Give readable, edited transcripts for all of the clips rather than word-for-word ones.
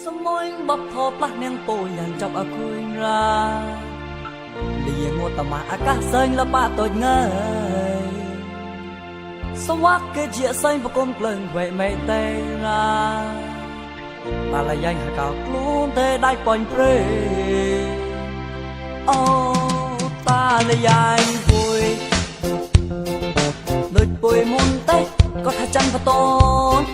Sông môi bắp thô plak nang po yang chọc a khui ra Lìa ngô tà mà cá xanh là ba tội ngơi Sông wác cái chia xanh và công lần vậy mây tây ra Ta là danh hạ cao luôn thế đai quanh pre Ta là danh vui Nơi bùi môn tây có thả chăn và tôn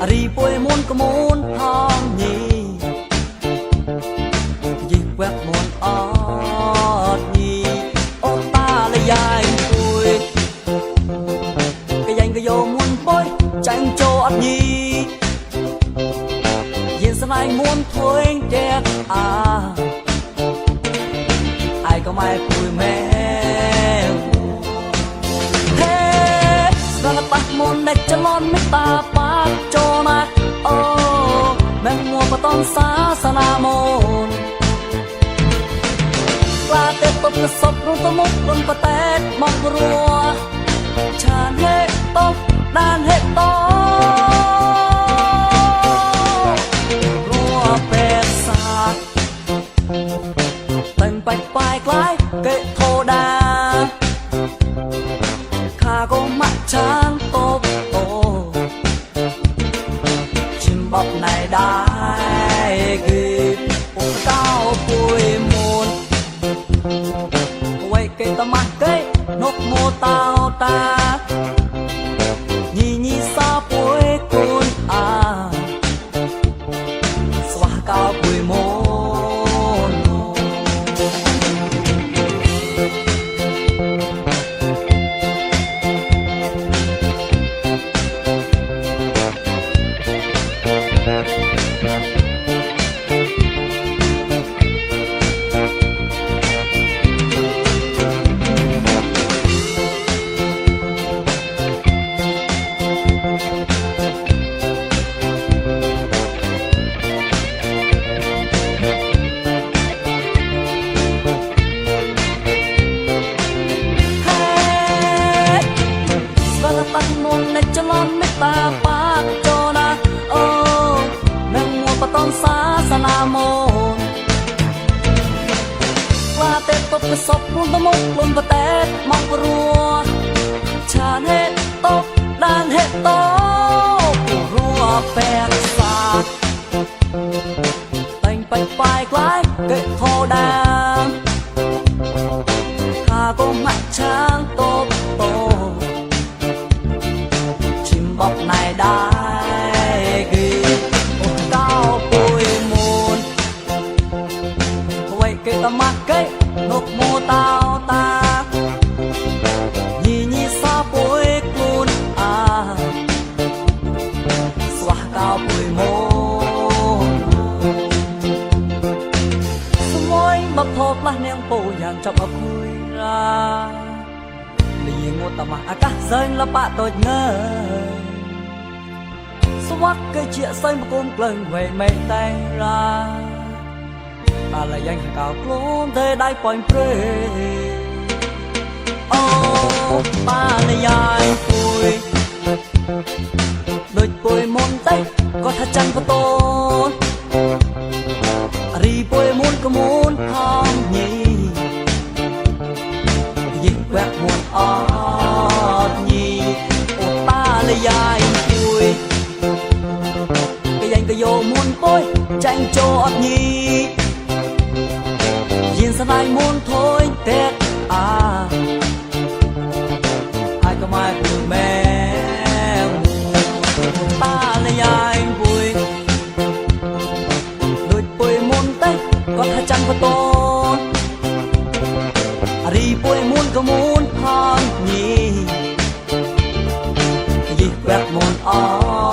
Ri bùi môn có môn hong nhì Dì quẹt môn ọt nhì Ta là danh vui Cái danh cái vô môn bối tranh cho ọt nhì Dìn sân anh muốn thôi đẹp Ai có mai bùi mẹ Bác môn đẹp cho lon mấy ta bác cho nát Mẹng mùa và tôn xa xa na môn La tết tốt cơ sốc rung tô múc rung và tết mong rùa Chàn hệ tốt, đàn hệ tốt Rùa bè xa Tành bạch bài lái kệ thô đà Khá có mặt trắng tốt Chim bọc này đai kịp Cao bùi môn Quay cây ta mặt cây Nốt mô tao ta Nhi nhi xa bùi côn Xóa cao bùi môn cho lon mấy ta bác cho na Mẹng mùa và tôn xa xa na môn La tết tốt cơ sốc luôn ta mốc luôn và tết mong rùa Chàn hết tốt, đàn hết tốt Rùa bèn xa Tành bạch bài lái kệ thô đàm Khá có mặt trang tốt tốt Bọc này đai ghi Cao bùi môn Quay cây ta mắc cây Nốt mô tao ta Nhi nhi xa bùi cún Xóa cao bùi môn Xung môi bập hộp là nèng bồ yang chọc ấp vui ra Lìa ngô tà mà cá xanh là ba tội ngơi Số mắt cây chia xanh mà cung lần về mây tay ra Ta là danh hạ cao luôn thế đai quanh pre Ta là danh vui Đôi bùi môn tây có thả chăn và tôn Ri bùi môn có môn hong nhì Dì quẹt môn ọt nhì Ta là danh vui Cái danh cái vô muốn bối tranh cho ọt nhì Dìn sân anh muốn thôi tết Ai có mai bùi mẹ Ta là danh vui Đôi bùi môn tây có thả chăn và tôn Ri bùi môn có môn hong nhì Dì quẹt môn ọt